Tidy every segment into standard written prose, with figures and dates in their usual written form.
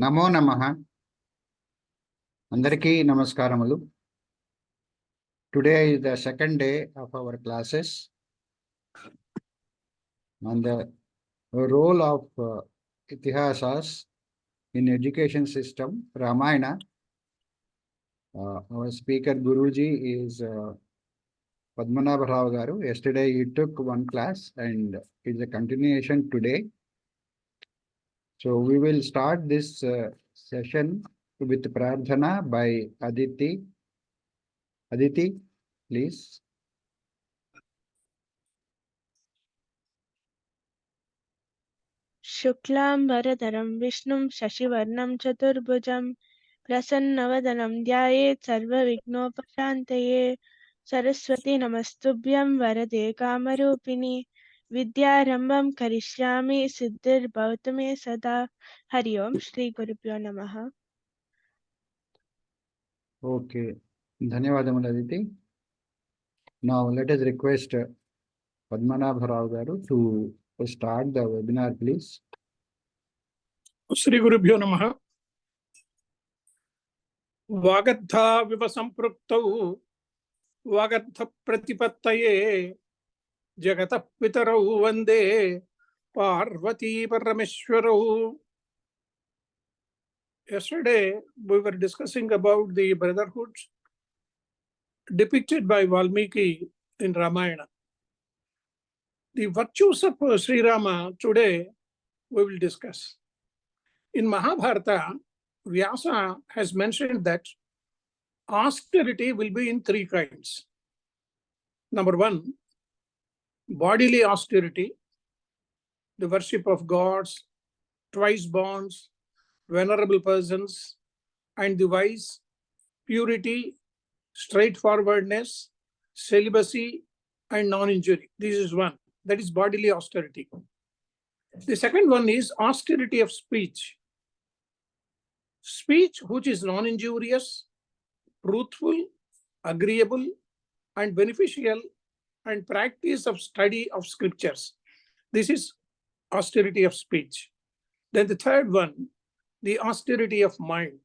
నమో నమః. అందరికీ నమస్కారములు. Today is the second day of our classes on the role of Itihasas in education system, Ramayana. Our speaker Guruji is Padma garu. Yesterday he took one class and it's a continuation today. So we will start this session with Prarthana by Aditi. Aditi, please. शुक्लांबरधरं विष्णुं शशिवर्णं चतुर्भुजं प्रसन्नवदनं ध्यायेत् सर्वविघ्नोपशान्तये। सरस्वती नमस्तुभ्यं वरदे कामरूपिणि विद्यारम्भं करिष्यामि सिद्धिर्भवतु मे सदा। हरि ओम श्री गुरुभ्यो नमः। Okay, ధన్యవాదములు Aditi. Now let us request Padmanabha garu to start the webinar, please. Shri Gurubhyo Namaha. Vagadha viva sampraktau vagadha pratipattaye jagatah pitarau vande Parvati Parameshwarau. Yesterday we were discussing about the brotherhoods depicted by Valmiki in Ramayana. The virtues of Sri Rama today we will discuss. In Mahabharata, Vyasa has mentioned that austerity will be in three kinds. Number one, bodily austerity, the worship of gods, twice borns, venerable persons, and the wise, purity, straightforwardness, celibacy, and non-injury. This is one. That is bodily austerity. The second one is austerity of speech. Speech which is non-injurious, truthful, agreeable, and beneficial, and practice of study of scriptures. This is austerity of speech. Then the third one, the austerity of mind.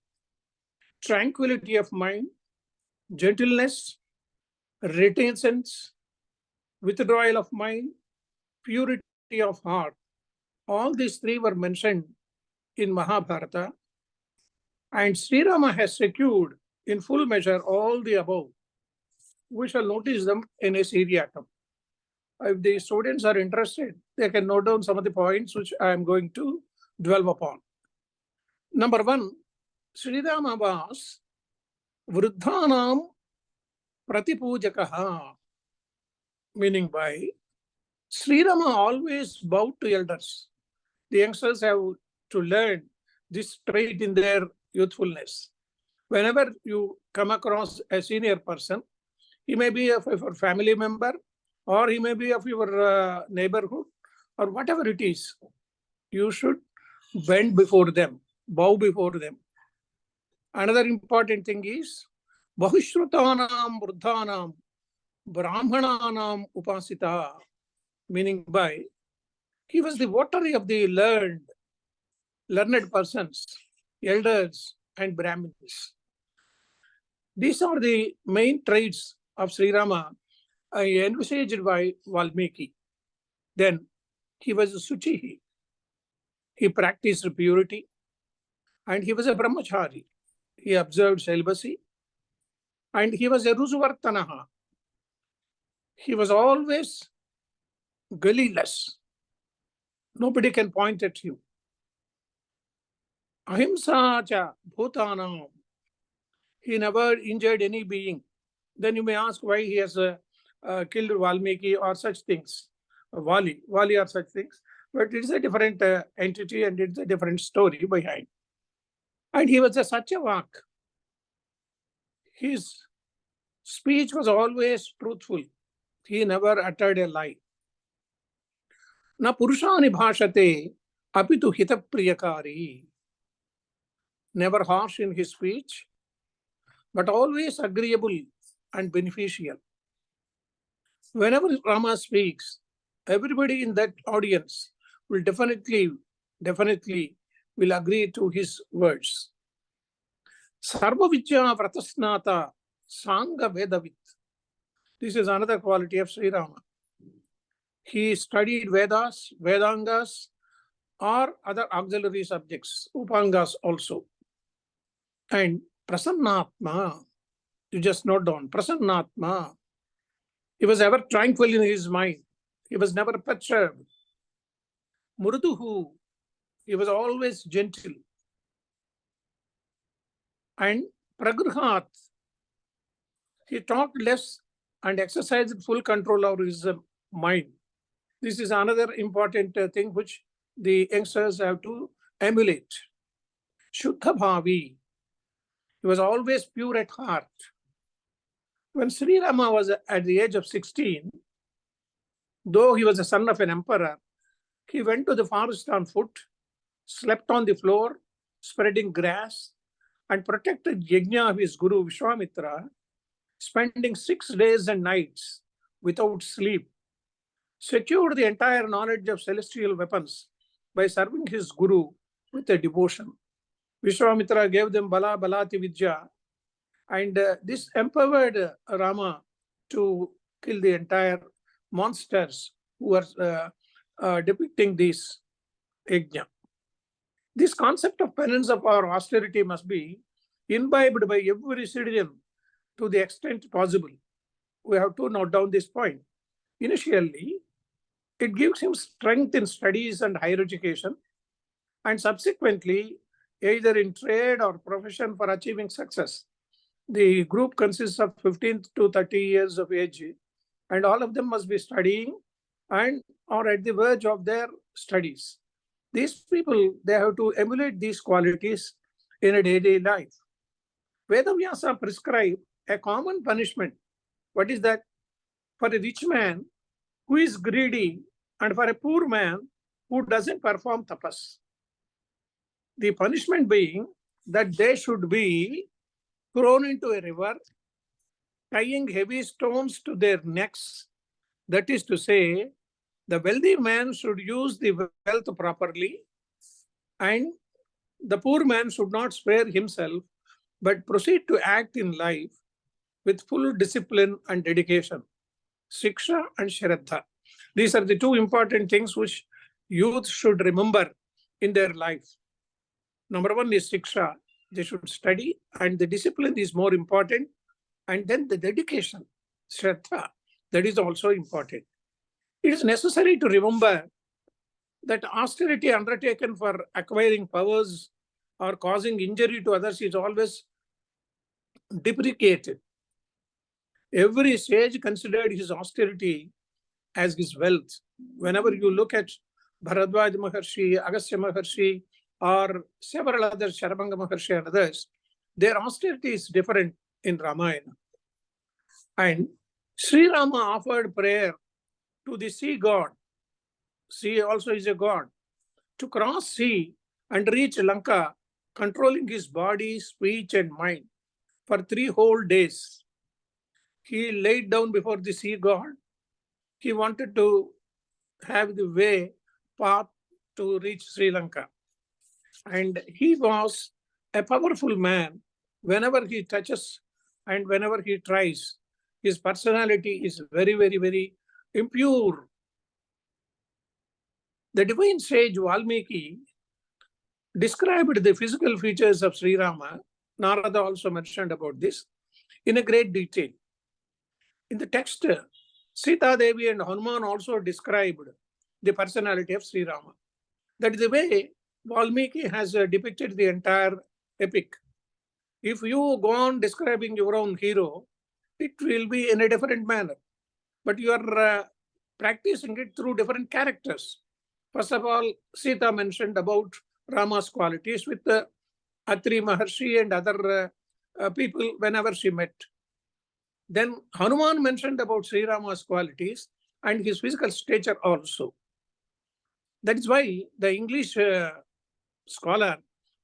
Tranquility of mind, gentleness, reticence, withdrawal of mind, purity of heart. All these three were mentioned in Mahabharata, and Sri Rama has secured in full measure all the above. We shall notice them in a seriatim. If the students are interested, they can note down some of the points which I am going to dwell upon. Number one, Sri Rama was Vruddhanam Pratipujakaha, meaning by Sri Rama always bowed to elders. The youngsters have to learn this trait in their youthfulness. Whenever you come across a senior person, he may be of your family member, or he may be of your neighborhood, or whatever it is, you should bend before them, bow before them. Another important thing is Bahushrutanam Vruddhanam Brahmananam Upasita, meaning by he was the votary of the learned persons, elders, and Brahmins. These are the main traits of Sri Rama envisaged by Valmiki. Then he was a Suchihi. He practiced purity, and he was a Brahmachari. He observed celibacy, and he was a Rusuvartanaha. He was always guileless. Nobody can point at him. Ahimsa cha bhutanam. He never injured any being. Then you may ask why he has killed Valmiki or such things. Vali or such things. But it's a different entity and it's a different story behind. And he was a Satyavak. His speech was always truthful. He never uttered a lie. Na purushani bhashate apitu hitapriyakari. Never harsh in his speech, but always agreeable and beneficial. Whenever Rama speaks, everybody in that audience will definitely will agree to his words. Sarva Vidya Vratasnata Sangha Vedavit. This is another quality of Sri Rama. He studied Vedas, Vedangas, or other auxiliary subjects, Upangas also. And Prasannatma, you just note down, Prasannatma. He was ever tranquil in his mind. He was never perturbed. Murduhu, he was always gentle. And Pragrahat, he talked less and exercised full control over his mind. This is another important thing which the youngsters have to emulate. Shuddha Bhavi, he was always pure at heart. When Sri Rama was at the age of 16, though he was the son of an emperor, he went to the forest on foot, slept on the floor, spreading grass, and protected yajna of his guru Vishwamitra, spending 6 days and nights without sleep, secured the entire knowledge of celestial weapons by serving his guru with a devotion. Vishwamitra gave them Bala Balati Vidya, and this empowered Rama to kill the entire monsters who were depicting this yajna. This concept of penance of our austerity must be imbibed by every citizen to the extent possible. We have to note down this point. Initially, it gives him strength in studies and higher education, and subsequently, either in trade or profession for achieving success. The group consists of 15 to 30 years of age, and all of them must be studying and or at the verge of their studies. These people, they have to emulate these qualities in a daily life. Vedavyasa prescribed a common punishment. What is that? For a rich man who is greedy and for a poor man who doesn't perform tapas. The punishment being that they should be thrown into a river, tying heavy stones to their necks. That is to say, the wealthy man should use the wealth properly, and the poor man should not spare himself, but proceed to act in life with full discipline and dedication. Siksha and Shraddha. These are the two important things which youth should remember in their life. Number one is Siksha. They should study, and the discipline is more important. And then the dedication, Shraddha, that is also important. It is necessary to remember that austerity undertaken for acquiring powers or causing injury to others is always deprecated. Every sage considered his austerity as his wealth. Whenever you look at Bharadwaj Maharshi, Agastya Maharshi, or several others, Sharabanga Maharshi and others, their austerity is different in Ramayana. And Sri Rama offered prayer to the sea god. Sea also is a god. To cross sea and reach Lanka, controlling his body, speech, and mind for 3 whole days. He laid down before the sea god. He wanted to have the way, path to reach Sri Lanka. And he was a powerful man. Whenever he touches and whenever he tries, his personality is very, very, very impure. The divine sage Valmiki described the physical features of Sri Rama. Narada also mentioned about this in a great detail. In the text, Sita Devi and Hanuman also described the personality of Sri Rama. That is the way Valmiki has depicted the entire epic. If you go on describing your own hero, it will be in a different manner. But you are practicing it through different characters. First of all, Sita mentioned about Rama's qualities with Atri Maharshi and other people whenever she met. Then Hanuman mentioned about Sri Rama's qualities and his physical stature also. That is why the English scholar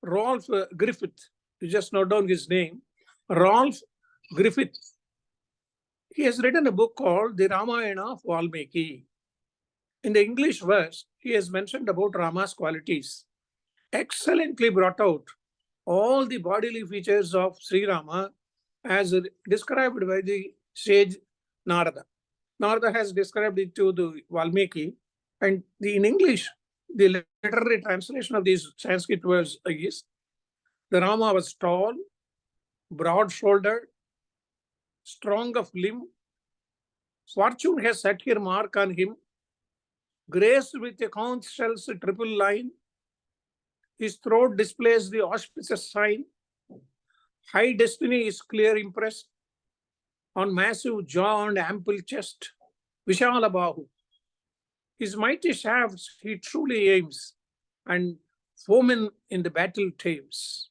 Rolf Griffith, you just note down his name, Rolf Griffith, he has written a book called The Ramayana of Valmiki. In the English verse, he has mentioned about Rama's qualities. excellently brought out all the bodily features of Sri Rama as described by the sage Narada. Narada has described it to the Valmiki, and in English, the literary translation of these Sanskrit words is: the Rama was tall, broad-shouldered, strong of limb. Fortune has set her mark on him, graced with a conch shell's triple line. His throat displays the auspicious sign. High destiny is clear impressed on massive jaw and ample chest. Vishala Bahu. His mighty shafts he truly aims, and foemen in the battle tames.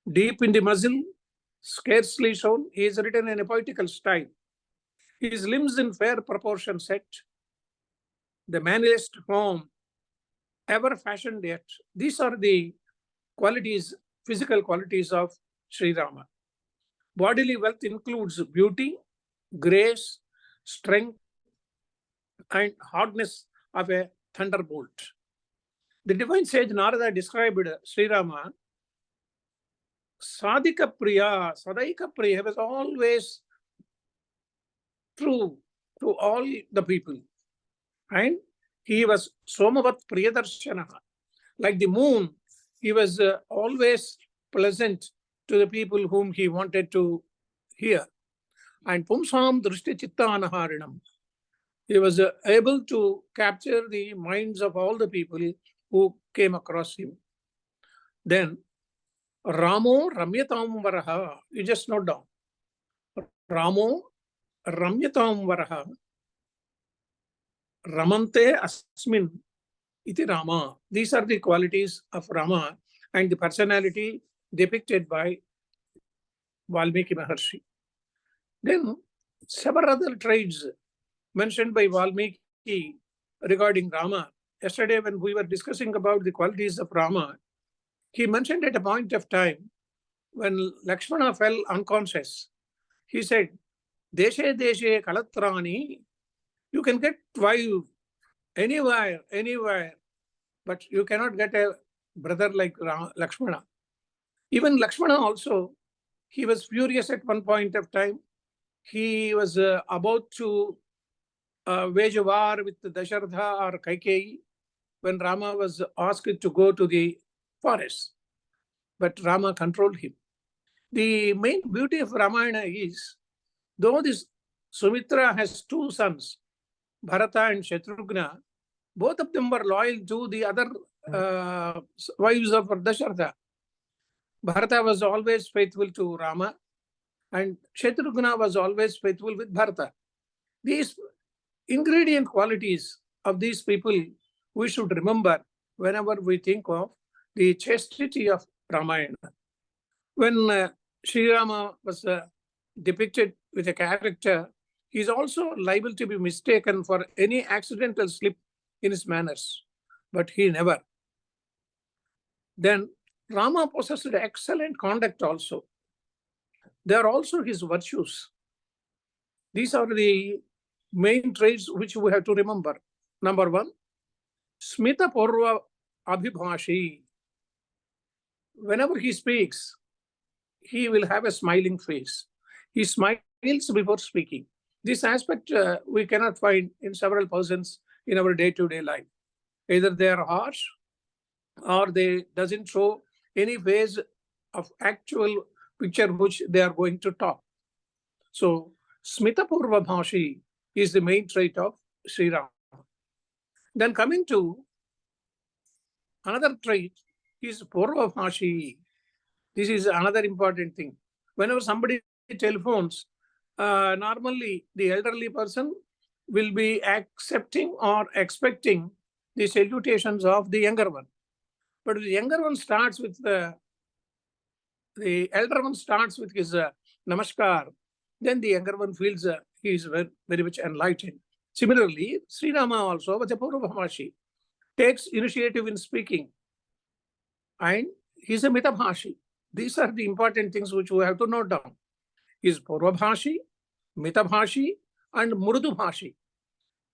Deep in the muzzle, scarcely shown, he is written in a poetical style. His limbs in fair proportion set, the manliest form ever fashioned yet. These are the qualities, physical qualities of Sri Rama. Bodily wealth includes beauty, grace, strength, and hardness of a thunderbolt. The divine sage Narada described Sri Rama, Sadhika Priya, Sadaika Priya, was always true to all the people. And he was Somavat Priyadarshana. Like the moon, he was always pleasant to the people whom he wanted to hear. And Pumsam Drishti Chitta Anaharinam. He was able to capture the minds of all the people who came across him. Then, Ramo Ramyatam Varaha, you just note down. Ramo Ramyatam Varaha, Ramante Asmin iti Rama. These are the qualities of Rama and the personality depicted by Valmiki Maharshi. Then, several other traits mentioned by Valmiki regarding Rama. Yesterday, when we were discussing about the qualities of Rama, he mentioned at a point of time when Lakshmana fell unconscious, he said, Deshe Deshe Kalatrani, you can get wife anywhere, but you cannot get a brother like Lakshmana. Even Lakshmana also, he was furious at one point of time. He was about to wage a war with Dasharatha or Kaikeyi when Rama was asked to go to the forest. But Rama controlled him. The main beauty of Ramayana is, though this Sumitra has two sons, Bharata and Shatrughna, both of them were loyal to the other wives of Dasharatha. Bharata was always faithful to Rama, and Shatrughna was always faithful with Bharata. These ingredient qualities of these people we should remember whenever we think of the chastity of Ramayana. When Sri Rama was depicted with a character, he is also liable to be mistaken for any accidental slip in his manners, but he never. Then Rama possessed excellent conduct also. They are also his virtues. These are the main traits which we have to remember. Number one, Smita Purva Abhibhashi. Whenever he speaks, he will have a smiling face. He smiles before speaking. This aspect we cannot find in several persons in our day-to-day life. Either they are harsh or they doesn't show any phase of actual picture which they are going to talk. So, Smita Purva Bhashi is the main trait of Sri Rama. Then coming to another trait is Purva Bhashi. This is another important thing. Whenever somebody telephones, normally the elderly person will be accepting or expecting the salutations of the younger one. But the younger one starts with the elder one starts with his namaskar. Then the younger one feels he is very, very much enlightened. Similarly, Sri Rama also, Vajapurva Bhashi, takes initiative in speaking. And he is a Mitabhashi. These are the important things which we have to note down. He is Purvabhashi, Mitabhashi, and Murdubhashi.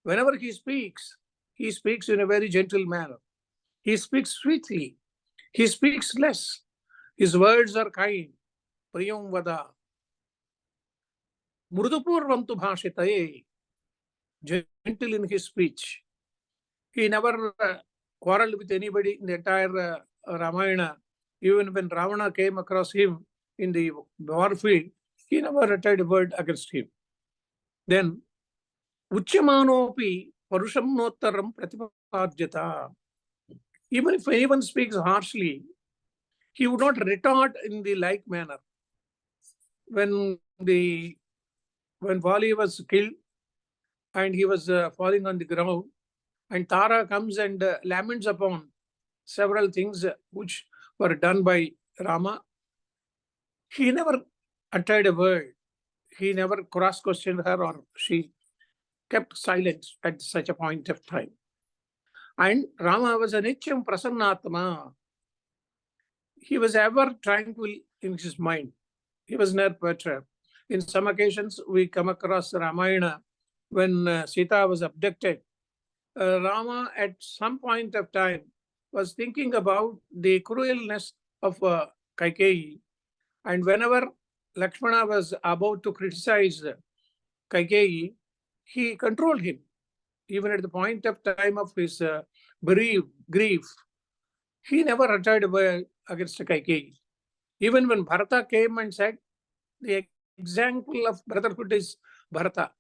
Whenever he speaks in a very gentle manner. He speaks sweetly. He speaks less. His words are kind. Priyam vada. Mrudupurvam tu bhashitaye. Gentle in his speech. He never quarreled with anybody in the entire Ramayana. Even when Ravana came across him in the war field, he never uttered a word against him. Then, Uchyamanopi Parusham Nottaram Pratipadyata. Even if anyone speaks harshly, he would not retort in the like manner. When Vali was killed and he was falling on the ground, and Tara comes and laments upon several things which were done by Rama, he never uttered a word. He never cross-questioned her, or she kept silent at such a point of time. And Rama was a nityam prasannatma. He was ever tranquil in his mind. He was never perturbed. In some occasions, we come across Ramayana when Sita was abducted. Rama, at some point of time, was thinking about the cruelness of Kaikeyi. And whenever Lakshmana was about to criticize Kaikeyi, he controlled him. Even at the point of time of his grief, he never uttered a word against Kaikeyi. Even when Bharata came and said, the example of brotherhood is Bharata,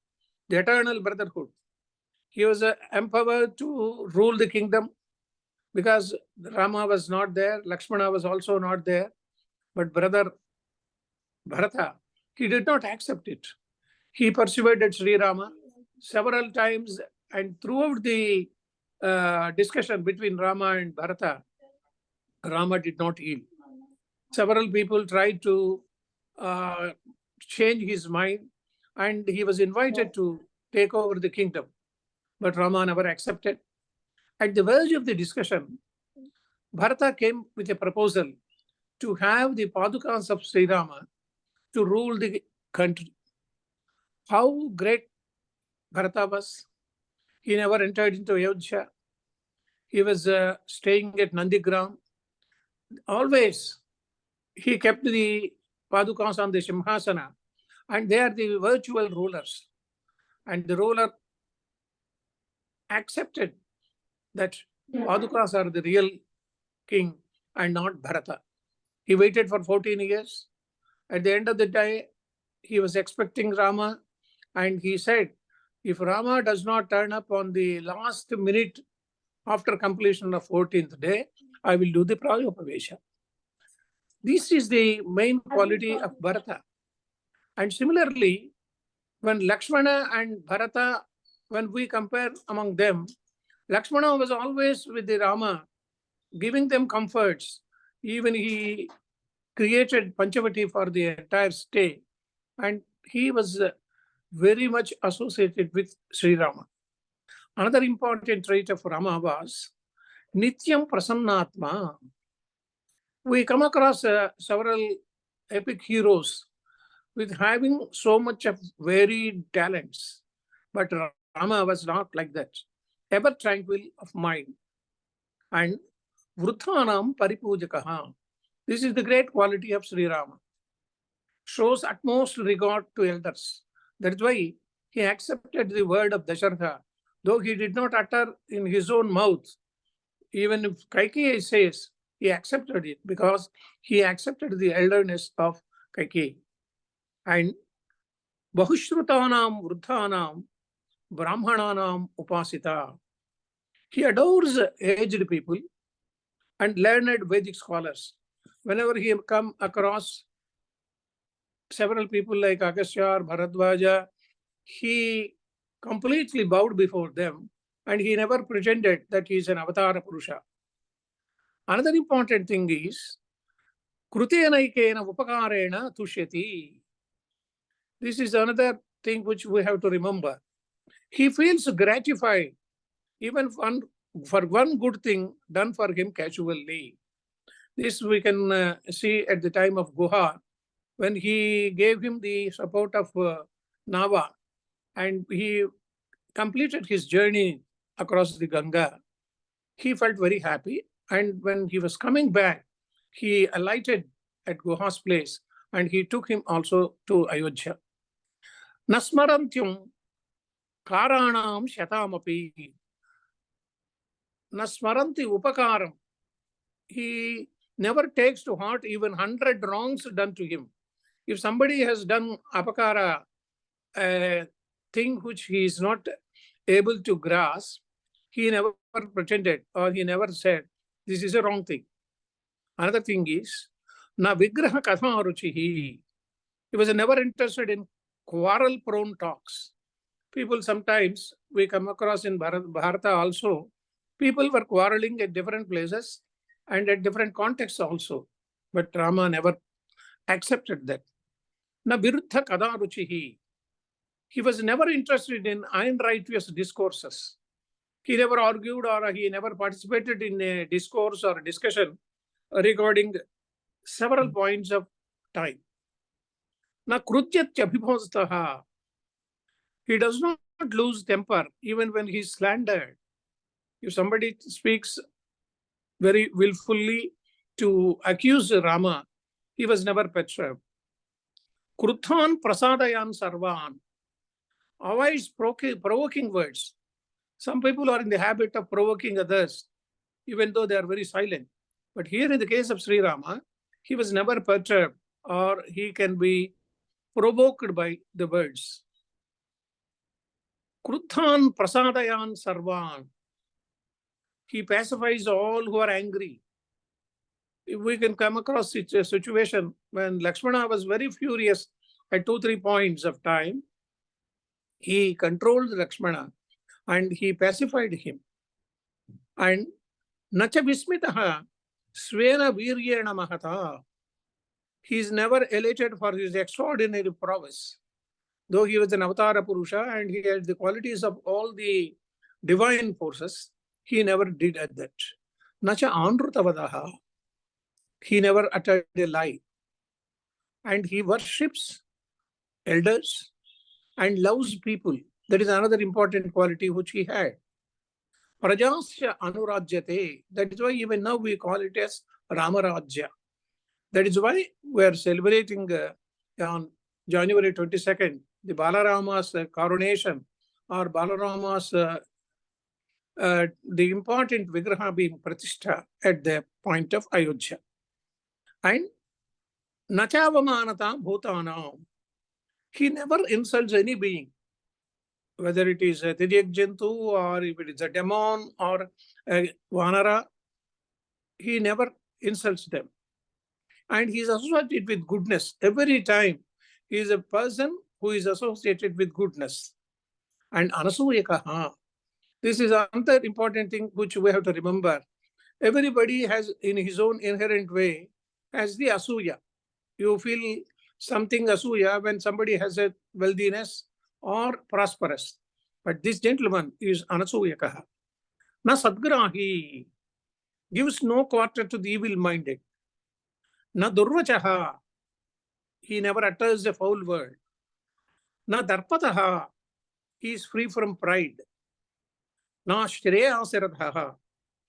the eternal brotherhood. He was empowered to rule the kingdom because Rama was not there, Lakshmana was also not there. But brother Bharata, he did not accept it. He persuaded Sri Rama several times, and throughout the discussion between Rama and Bharata, Rama did not yield. Several people tried to change his mind, and he was invited to take over the kingdom. But Rama never accepted. At the verge of the discussion, Bharata came with a proposal to have the Padukas of Sri Rama to rule the country. How great Bharata was! He never entered into Ayodhya. He was staying at Nandigram. Always, he kept the Padukas on the Simhasana, and they are the virtual rulers. And the ruler accepted that Padukas are the real king and not Bharata. He waited for 14 years. At the end of the day, he was expecting Rama, and he said, if Rama does not turn up on the last minute after completion of 14th day, I will do the Prayopavesha. This is the main quality of Bharata. And similarly, when Lakshmana and Bharata, when we compare among them, Lakshmana was always with the Rama, giving them comforts. Even he created Panchavati for the entire stay, and he was very much associated with Sri Rama. Another important trait of Rama was Nityam Prasannatma. We come across several epic heroes with having so much of varied talents, but Rama was not like that. Ever tranquil of mind. And Vruthanam Paripujakaha. This is the great quality of Sri Rama. Shows utmost regard to elders. That's why he accepted the word of Dasharatha, though he did not utter in his own mouth. Even if Kaikeyi says, he accepted it because he accepted the elderness of Kaikeyi. And Bahushrutanam Vruddhanam Brahmananam Upasita. He adores aged people and learned Vedic scholars. Whenever he come across several people like Agastya or Bharadwaja, he completely bowed before them, and he never pretended that he is an Avatara Purusha. Another important thing is Krutenaikena Upakarena Tushyati. This is another thing which we have to remember. He feels gratified even for one good thing done for him casually. This we can see at the time of Guha, when he gave him the support of Nabha, and he completed his journey across the Ganga. He felt very happy, And when he was coming back, he alighted at Guha's place and he took him also to Ayodhya. Nasmarantyum karanam shatamapi. Nasmaranti upakaram. He never takes to heart even 100 wrongs done to him. If somebody has done apakara, a thing which he is not able to grasp, he never pretended or he never said, this is a wrong thing. Another thing is, na vigraha katha ruchihi. He was never interested in quarrel-prone talks. People sometimes, we come across in Bharata also, people were quarreling at different places and at different contexts also. But Rama never accepted that. Na viruddha kada ruchihi. He was never interested in unrighteous discourses. He never argued or he never participated in a discourse or a discussion regarding several points of time. Na krudyat abhibhostaha. He does not lose temper even when he is slandered. If somebody speaks very willfully to accuse Rama, he was never perturbed. Kruthan prasadayan sarvan. Avoids provoking words. Some people are in the habit of provoking others, even though they are very silent. But here in the case of Sri Rama, he was never perturbed or he can be provoked by the words. Kruthan prasadayan sarvan. He pacifies all who are angry. If we can come across a situation when Lakshmana was very furious at 2-3 points of time, he controlled Lakshmana and he pacified him. And nacha vismitaha svena viryena mahata. He is never elated for his extraordinary prowess. Though he was an avatara purusha and he had the qualities of all the divine forces, he never did at that. Nacha anrutavadaha. He never uttered a lie. And he worships elders and loves people. That is another important quality which he had. Prajasya anurajyate. That is why even now we call it as Ramarajya. That is why we are celebrating on January 22nd, the Balarama's coronation or Balarama's the important Vigraha being Pratishtha at the point of Ayodhya. And Nachavamanata Bhutanam. He never insults any being, whether it is a Tiryak Jantu or if it is a demon or a Vanara. He never insults them. And he is associated with goodness. Every time he is a person who is associated with goodness. And Anasuyakaha. This is another important thing which we have to remember. Everybody has, in his own inherent way, has the Asuya. You feel something Asuya when somebody has a wealthiness or prosperous. But this gentleman is Anasuyakaha. Na Sadgrahi. Gives no quarter to the evil-minded. Na Durvachaha. He never utters a foul word. Na Darpataha. He is free from pride. Na Shreyasaradhaha.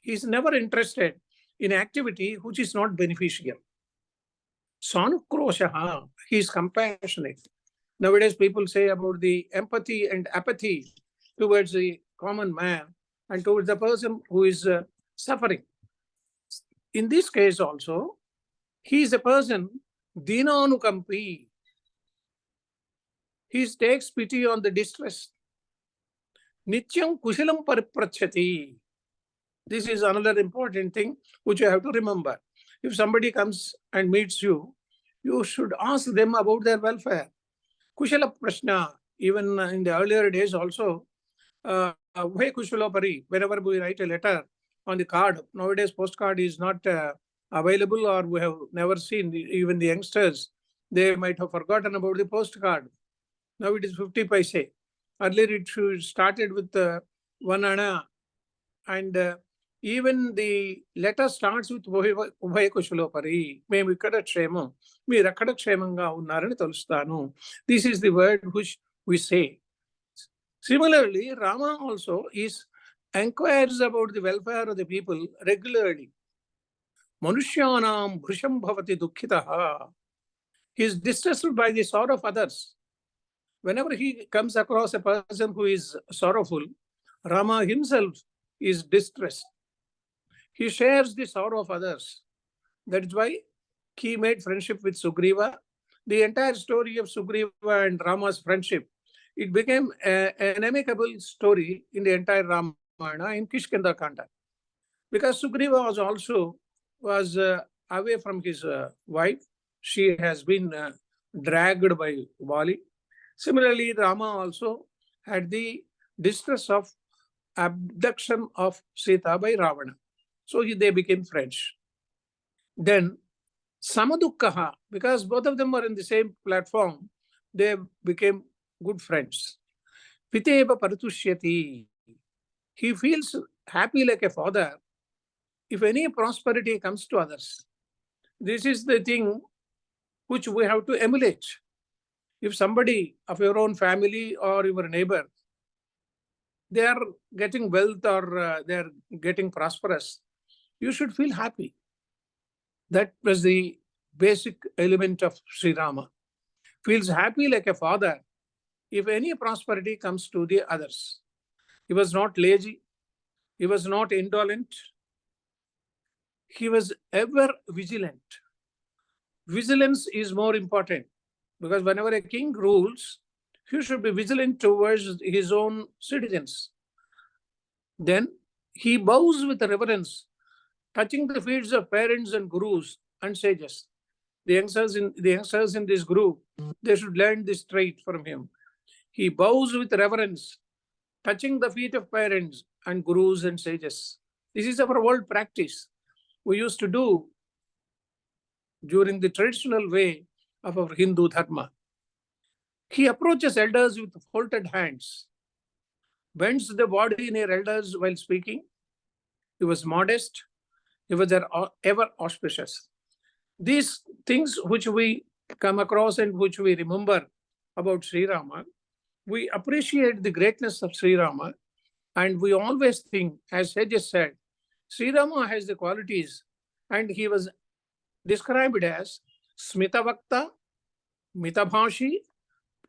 He is never interested in activity which is not beneficial. Sanukroshaha. He is compassionate. Nowadays people say about the empathy and apathy towards the common man and towards the person who is suffering. In this case also, he is a person, dinanukampi. He takes pity on the distressed. Nityam kushalam pariprachati. This is another important thing which you have to remember. If somebody comes and meets you, you should ask them about their welfare. Kushala prashna, even in the earlier days also, Hey Kushalopari, whenever we write a letter on the card, nowadays postcard is not available or we have never seen, even the youngsters, they might have forgotten about the postcard. Now it is 50 paise. Earlier it started with 1 anna and even the letter starts with Ubhaya Kushalopari. May Vikada Kshemam. Me Rakada Kshemanga Unnarani Talustanu. This is the word which we say. Similarly, Rama also inquires about the welfare of the people regularly. Manushyanam bhrusham bhavati dukkhitaha. He is distressed by the sorrow of others. Whenever he comes across a person who is sorrowful, Rama himself is distressed. He shares the sorrow of others. That is why he made friendship with Sugriva. The entire story of Sugriva and Rama's friendship, it became an amicable story in the entire Ramayana in Kishkinda Kanda. Because Sugriva was away from his wife. She has been dragged by Vali. Similarly, Rama also had the distress of abduction of Sita by Ravana. So they became friends. Then Samadukkaha, because both of them were in the same platform, they became good friends. Piteva Paratushyati. He feels happy like a father if any prosperity comes to others. This is the thing which we have to emulate. If somebody of your own family or your neighbor, they are getting wealth or they are getting prosperous, you should feel happy. That was the basic element of Sri Rama. Feels happy like a father if any prosperity comes to the others. He was not lazy. He was not indolent. He was ever vigilant. Vigilance is more important because whenever a king rules, he should be vigilant towards his own citizens. Then he bows with reverence, touching the feet of parents and gurus and sages. The youngsters in this group, they should learn this trait from him. He bows with reverence, touching the feet of parents and gurus and sages. This is our old practice. We used to do during the traditional way of our Hindu dharma. He approaches elders with folded hands, bends the body near elders while speaking. He was modest. He was ever auspicious. These things which we come across and which we remember about Sri Rama, we appreciate the greatness of Sri Rama, and we always think, as sages said, Sri Rama has the qualities, and he was described as Smitavakta, Mitabhashi,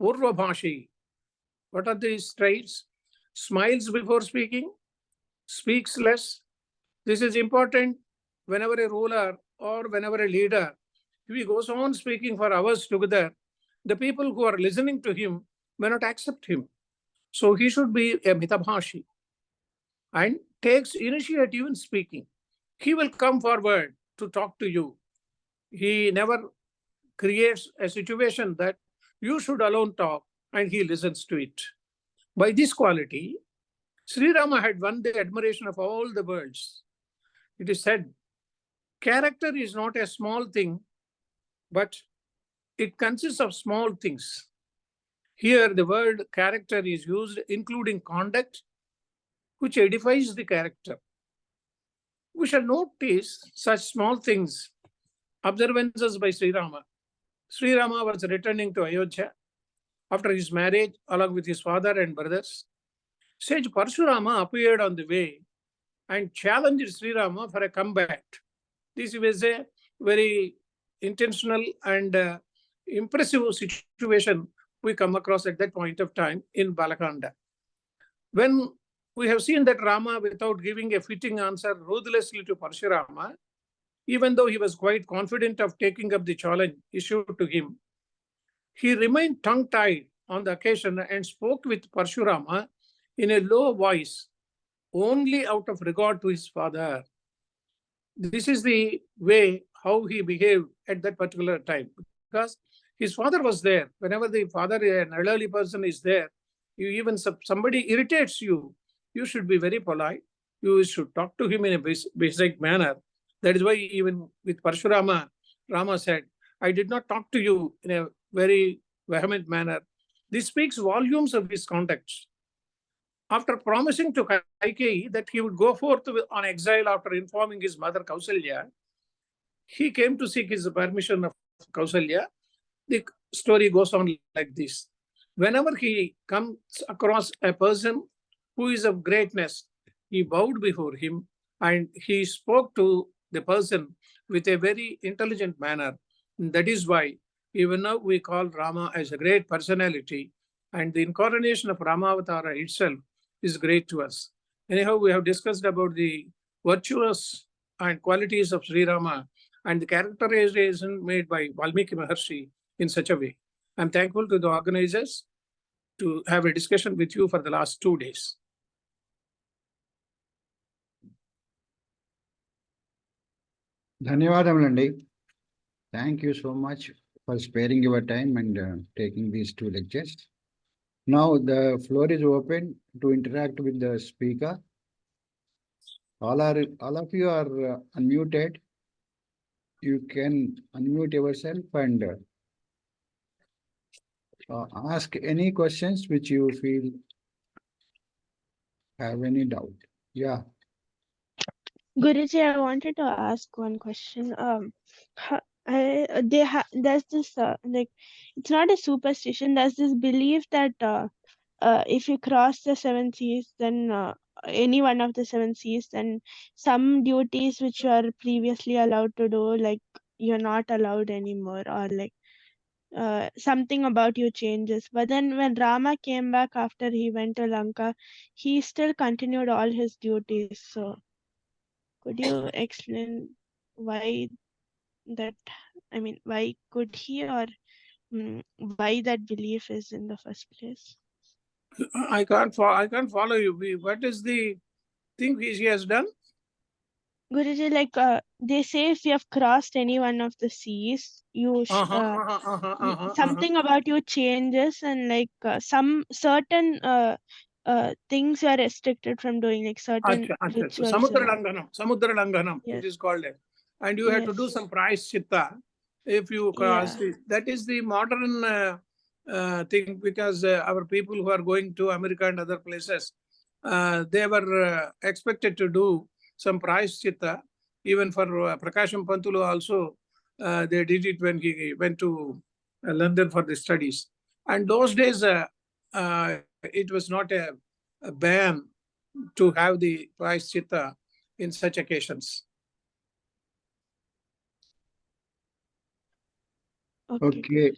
Purvabhashi. What are these traits? Smiles before speaking, speaks less. This is important whenever a ruler or whenever a leader, if he goes on speaking for hours together, the people who are listening to him may not accept him. So he should be a mitabhashi and takes initiative in speaking. He will come forward to talk to you. He never creates a situation that you should alone talk and he listens to it. By this quality, Sri Rama had won the admiration of all the worlds. It is said, character is not a small thing, but it consists of small things. Here, the word character is used, including conduct, which edifies the character. We shall notice such small things, observances by Sri Rama. Sri Rama was returning to Ayodhya after his marriage, along with his father and brothers. Sage Parshurama appeared on the way and challenged Sri Rama for a comeback. This was a very intentional and impressive situation we come across at that point of time in Balakanda. When we have seen that Rama, without giving a fitting answer ruthlessly to Parshurama, even though he was quite confident of taking up the challenge issued to him, he remained tongue-tied on the occasion and spoke with Parshurama in a low voice, only out of regard to his father. This is the way how he behaved at that particular time, because his father was there. Whenever the father, an elderly person is there, even somebody irritates you, you should be very polite. You should talk to him in a basic manner. That is why even with Parshurama, Rama said, I did not talk to you in a very vehement manner. This speaks volumes of his conduct. After promising to Kaikeyi that he would go forth on exile after informing his mother Kausalya, he came to seek his permission of Kausalya. The story goes on like this. Whenever he comes across a person who is of greatness, he bowed before him and he spoke to the person with a very intelligent manner. That is why even now we call Rama as a great personality, and the incarnation of Rama Avatara itself is great to us. Anyhow, we have discussed about the virtues and qualities of Sri Rama and the characterization made by Valmiki Maharshi in such a way. I'm thankful to the organizers to have a discussion with you for the last 2 days. ధన్యవాదములండి. Thank you so much for sparing your time and taking these 2 lectures. Now the floor is open to interact with the speaker. All of you are unmuted. You can unmute yourself and ask any questions which you feel have any doubt. Yeah. Guruji, I wanted to ask one question. There's this like, it's not a superstition. There's this belief that if you cross the 7 seas, then any one of the 7 seas, then some duties which you are previously allowed to do, like you're not allowed anymore, or like something about you changes. But then when Rama came back after he went to Lanka, he still continued all his duties. So could you explain why that? I mean, why could he, or why that belief is in the first place? I can't follow you. What is the thing he has done? Guruji, like they say if you have crossed any one of the seas, you something about you changes, and like some certain things you are restricted from doing, like certain rituals. Samudra Langanam, Yes. it is called it. And you have to do some prashchitta if you cross it. That is the modern thing, because our people who are going to America and other places, they were expected to do some prashchitta. Even for Prakasham Pantulu also, they did it when he went to London for the studies. And those days, it was not a ban to have the prashchitta in such occasions. Okay.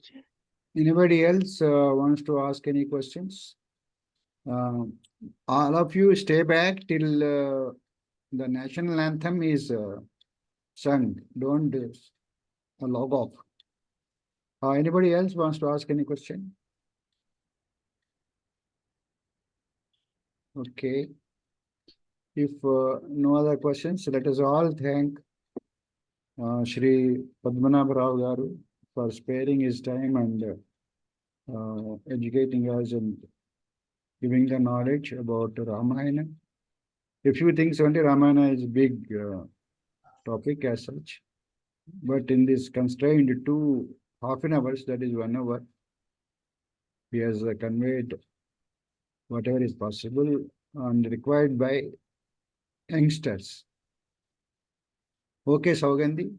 Anybody else wants to ask any questions? All of you stay back till the national anthem is sung. Don't log off. Anybody else wants to ask any question? Okay. If no other questions, let us all thank Shri Padmanabha Rao Garu for sparing his time and educating us and giving the knowledge about Ramayana. A few things only. Ramayana is a big topic as such, but in this constrained 2.5 hours, that is 1 hour, he has conveyed whatever is possible and required by youngsters. Okay, Saugandhi.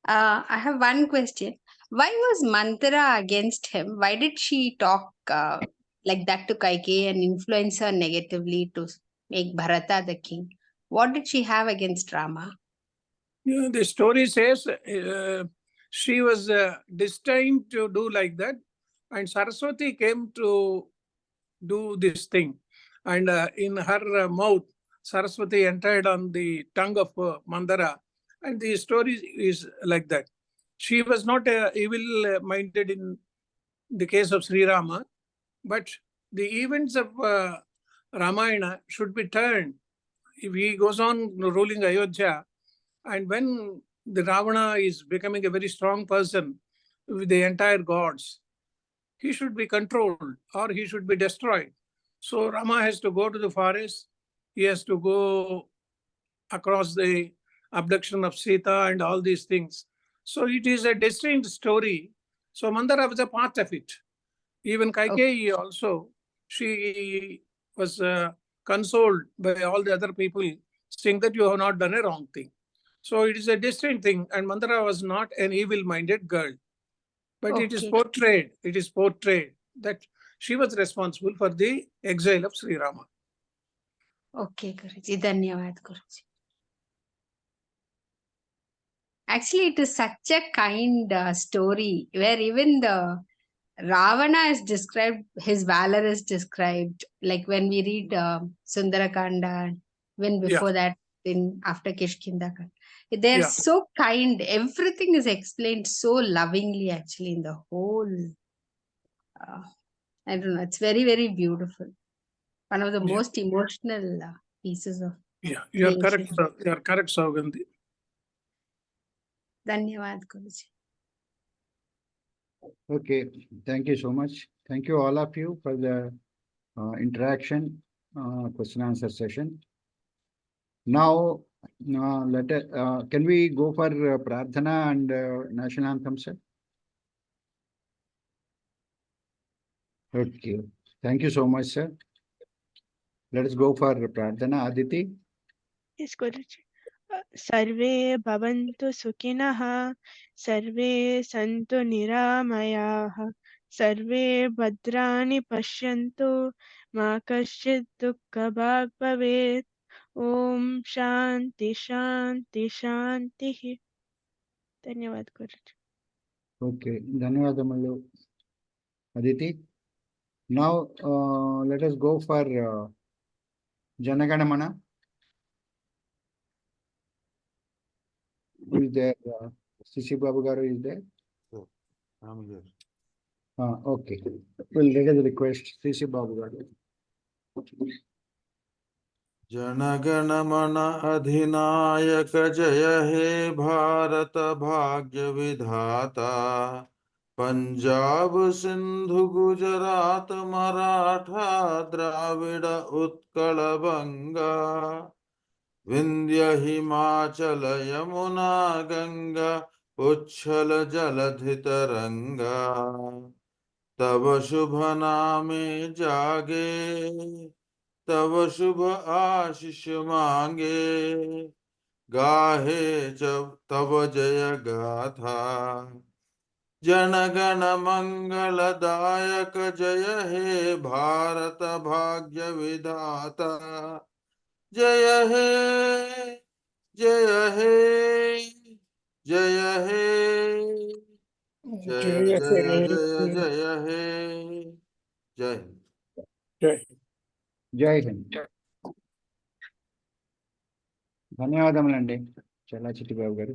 I have one question. Why was Manthara against him? Why did she talk like that to Kaikeyi and influence her negatively to make Bharata the king? What did she have against Rama? The story says she was destined to do like that, and Saraswati came to do this thing, and in her mouth, Saraswati entered on the tongue of Mandara, and the story is like that. She was not evil-minded in the case of Sri Rama, but the events of Ramayana should be turned. If he goes on ruling Ayodhya, and when the Ravana is becoming a very strong person with the entire gods, he should be controlled or he should be destroyed. So Rama has to go to the forest. He has to go across the abduction of Sita and all these things. So it is a destined story. So Mandara was a part of it. Even Kaikeyi also, she was consoled by all the other people, saying that you have not done a wrong thing. So it is a distinct thing, and Mandara was not an evil-minded girl. But it is portrayed that she was responsible for the exile of Sri Rama. Okay, Guruji. Dhanyavad, Guruji. Actually, it is such a kind story where even the Ravana is described, his valor is described. Like when we read Sundarakanda, when Yeah. before that, in after Kishkindaka, they're Yeah. so kind. Everything is explained so lovingly, actually, in the whole. I don't know. It's very, very beautiful. One of the Yeah. most emotional pieces of Yeah, you are correct. creation. You are correct, Saugandhi. Dhanyavad, Guruji. Okay, thank you so much. Thank you all of you for the interaction question answer session. Now, can we go for Prarthana and National Anthem, sir? Okay, thank you so much, sir. Let us go for Prarthana. Aditi. Yes, Guruji. सर्वे भवन्तु सुखिनः सर्वे सन्तु निरामयाः सर्वे भद्राणि पश्यन्तु मा कश्चित् दुःखभाग् भवेत् ॐ शान्ति शान्ति शान्तिः धन्यवाद गुरुजी. Okay, Dhanyawadamallu, Aditi. Now, let us go for Janaganamana. Who is there? CC Babu Garu is there? I'm here. Okay. We'll let us request CC Babu Garu. Jana Gana Mana अधिनायक जय हे भारत भाग्य विधाता पंजाब सिंधु गुजरात मराठा द्राविड़ उत्कल बंगा विंध्य हिमाचल यमुना गंगा उच्छल जलधि तरंगा तब शुभ नामे जागे तब शुभ आशीष मांगे गाहे जब तब जय गाथा जनगण मंगलदायक जय हे भारत भाग्य विधाता जय हे जय हे जय हे जय जय जय जय हे जय Jai. Jai Hind. ధన్యవాదములండి చల్లా చిట్టి బాబు గారు.